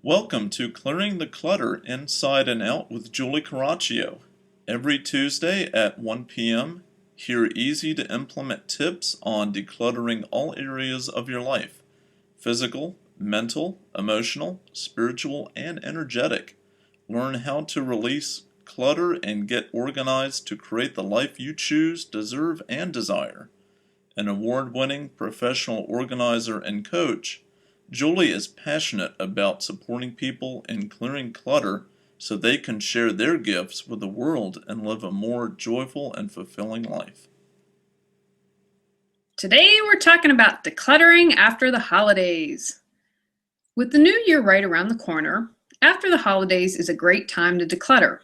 Welcome to Clearing the Clutter Inside and Out with Julie Coraccio. Every Tuesday at 1 p.m., hear easy to implement tips on decluttering all areas of your life: physical, mental, emotional, spiritual, and energetic. Learn how to release clutter and get organized to create the life you choose, deserve, and desire. An award-winning professional organizer and coach, Julie is passionate about supporting people in clearing clutter so they can share their gifts with the world and live a more joyful and fulfilling life. Today we're talking about decluttering after the holidays. With the new year right around the corner, after the holidays is a great time to declutter.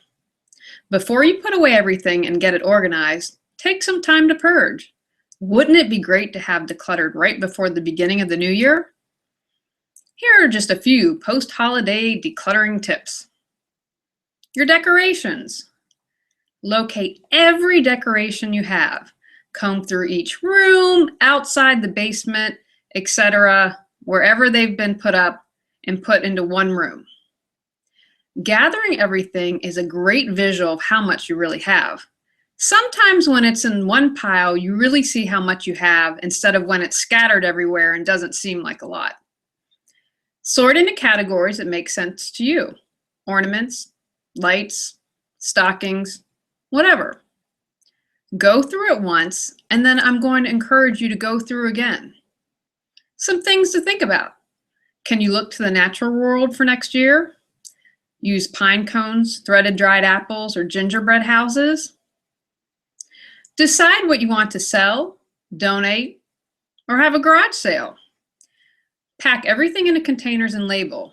Before you put away everything and get it organized, take some time to purge. Wouldn't it be great to have decluttered right before the beginning of the new year? Here are just a few post-holiday decluttering tips. Your decorations. Locate every decoration you have. Comb through each room, outside the basement, etc., wherever they've been put up, and put into one room. Gathering everything is a great visual of how much you really have. Sometimes when it's in one pile, you really see how much you have instead of when it's scattered everywhere and doesn't seem like a lot. Sort into categories that make sense to you. Ornaments, lights, stockings, whatever. Go through it once, and then I'm going to encourage you to go through again. Some things to think about. Can you look to the natural world for next year? Use pine cones, threaded dried apples, or gingerbread houses. Decide what you want to sell, donate, or have a garage sale. Pack everything into containers and label.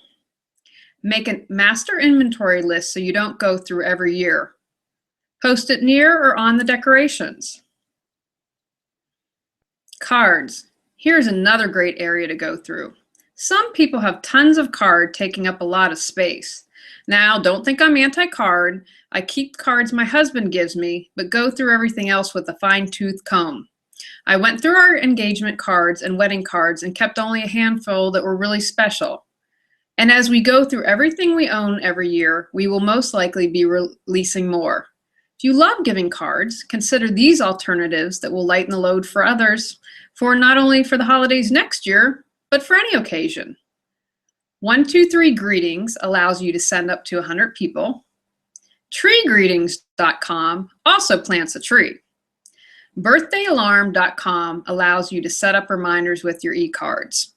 Make a master inventory list so you don't go through every year. Post it near or on the decorations. Cards. Here's another great area to go through. Some people have tons of card taking up a lot of space. Now, don't think I'm anti-card. I keep cards my husband gives me, but go through everything else with a fine-tooth comb. I went through our engagement cards and wedding cards and kept only a handful that were really special. And as we go through everything we own every year, we will most likely be releasing more. If you love giving cards, consider these alternatives that will lighten the load for others, for not only for the holidays next year, but for any occasion. 123 Greetings allows you to send up to 100 people. TreeGreetings.com also plants a tree. BirthdayAlarm.com allows you to set up reminders with your e-cards.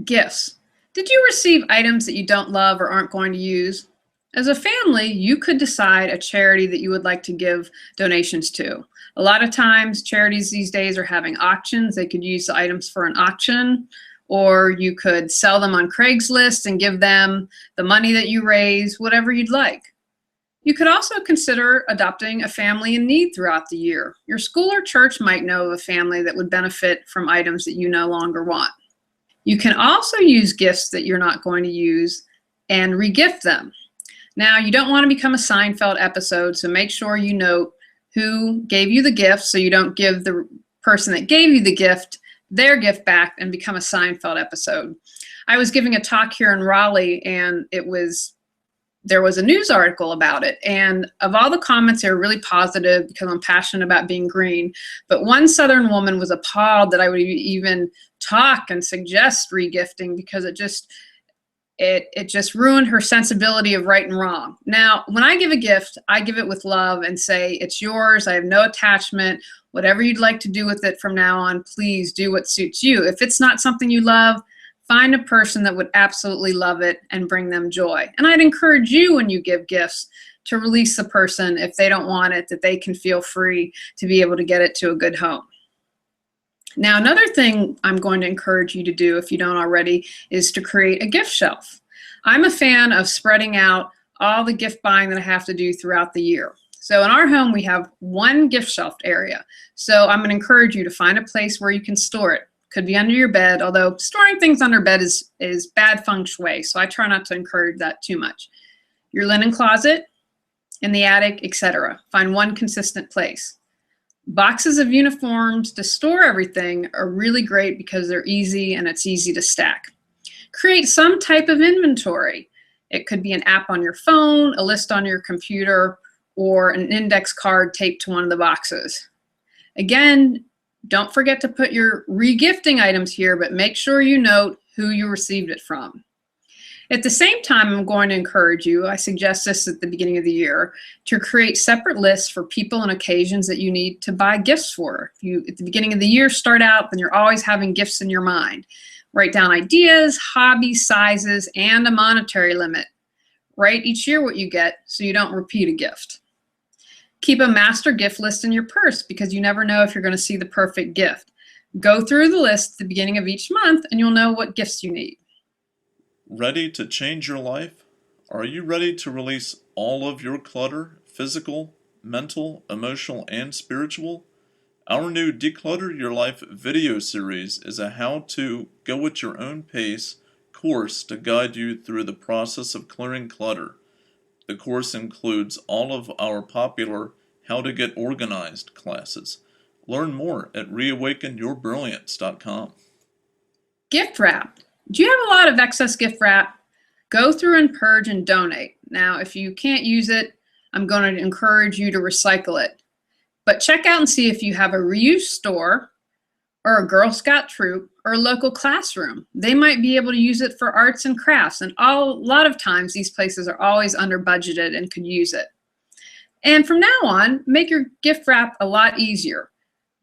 Gifts. Did you receive items that you don't love or aren't going to use? As a family, you could decide a charity that you would like to give donations to. A lot of times, charities these days are having auctions. They could use the items for an auction, or you could sell them on Craigslist and give them the money that you raise, whatever you'd like. You could also consider adopting a family in need throughout the year. Your school or church might know of a family that would benefit from items that you no longer want. You can also use gifts that you're not going to use and regift them. Now, you don't want to become a Seinfeld episode, so make sure you note who gave you the gift so you don't give the person that gave you the gift their gift back and become a Seinfeld episode. I was giving a talk here in Raleigh, and there was a news article about it, and of all the comments, they were really positive because I'm passionate about being green. But one Southern woman was appalled that I would even talk and suggest regifting because it just ruined her sensibility of right and wrong. Now, when I give a gift, I give it with love and say, it's yours. I have no attachment. Whatever you'd like to do with it from now on, please do what suits you. If it's not something you love, find a person that would absolutely love it and bring them joy. And I'd encourage you when you give gifts to release the person if they don't want it, that they can feel free to be able to get it to a good home. Now, another thing I'm going to encourage you to do, if you don't already, is to create a gift shelf. I'm a fan of spreading out all the gift buying that I have to do throughout the year. So in our home, we have one gift shelf area. So I'm going to encourage you to find a place where you can store it. Could be under your bed, although storing things under bed is bad feng shui, so I try not to encourage that too much. Your linen closet, in the attic, etc. Find one consistent place. Boxes of uniforms to store everything are really great because they're easy and it's easy to stack. Create some type of inventory. It could be an app on your phone, a list on your computer, or an index card taped to one of the boxes. Again, don't forget to put your regifting items here, but make sure you note who you received it from. At the same time, I'm going to encourage you, I suggest this at the beginning of the year, to create separate lists for people and occasions that you need to buy gifts for. If you, at the beginning of the year, start out, then you're always having gifts in your mind. Write down ideas, hobbies, sizes, and a monetary limit. Write each year what you get so you don't repeat a gift. Keep a master gift list in your purse because you never know if you're going to see the perfect gift. Go through the list at the beginning of each month and you'll know what gifts you need. Ready to change your life? Are you ready to release all of your clutter, physical, mental, emotional, and spiritual? Our new Declutter Your Life video series is a how-to, go at your own pace course to guide you through the process of clearing clutter. The course includes all of our popular How to Get Organized classes. Learn more at reawakenyourbrilliance.com. Gift wrap. Do you have a lot of excess gift wrap? Go through and purge and donate. Now, if you can't use it, I'm going to encourage you to recycle it. But check out and see if you have a reuse store or a Girl Scout troop or a local classroom. They might be able to use it for arts and crafts. And a lot of times these places are always under budgeted and could use it. And from now on, make your gift wrap a lot easier.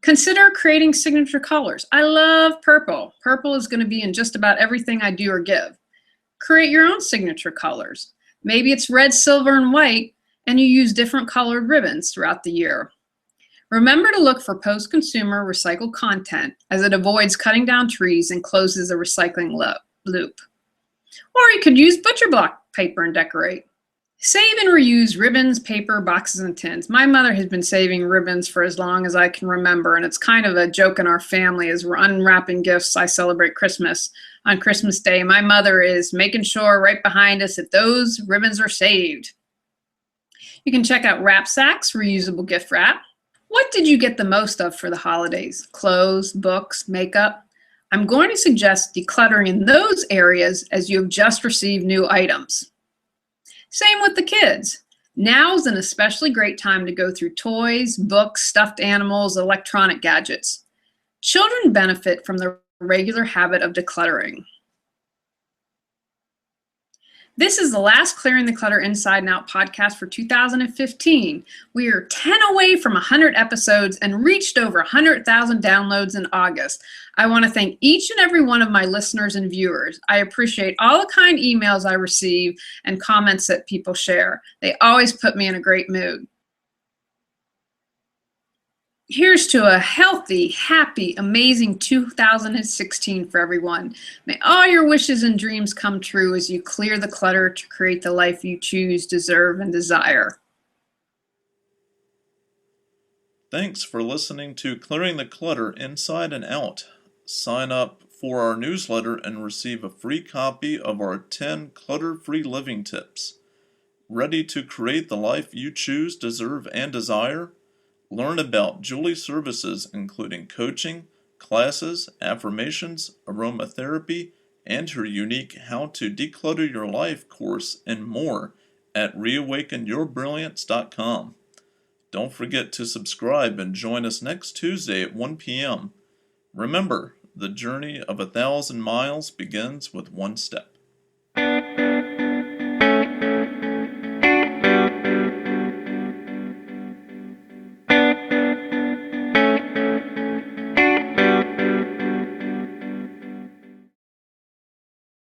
Consider creating signature colors. I love purple. Purple is going to be in just about everything I do or give. Create your own signature colors. Maybe it's red, silver, and white, and you use different colored ribbons throughout the year. Remember to look for post-consumer recycled content as it avoids cutting down trees and closes a recycling loop. Or you could use butcher block paper and decorate. Save and reuse ribbons, paper, boxes, and tins. My mother has been saving ribbons for as long as I can remember, and it's kind of a joke in our family as we're unwrapping gifts. I celebrate Christmas. On Christmas Day, my mother is making sure right behind us that those ribbons are saved. You can check out Wrap Sacks, reusable gift wrap. What did you get the most of for the holidays? Clothes, books, makeup? I'm going to suggest decluttering in those areas as you have just received new items. Same with the kids. Now's an especially great time to go through toys, books, stuffed animals, electronic gadgets. Children benefit from the regular habit of decluttering. This is the last Clearing the Clutter Inside and Out podcast for 2015. We are 10 away from 100 episodes and reached over 100,000 downloads in August. I want to thank each and every one of my listeners and viewers. I appreciate all the kind emails I receive and comments that people share. They always put me in a great mood. Here's to a healthy, happy, amazing 2016 for everyone. May all your wishes and dreams come true as you clear the clutter to create the life you choose, deserve, and desire. Thanks for listening to Clearing the Clutter Inside and Out. Sign up for our newsletter and receive a free copy of our 10 clutter-free living tips. Ready to create the life you choose, deserve, and desire? Learn about Julie's services including coaching, classes, affirmations, aromatherapy, and her unique How to Declutter Your Life course and more at reawakenyourbrilliance.com. Don't forget to subscribe and join us next Tuesday at 1 p.m. Remember, the journey of 1,000 miles begins with one step.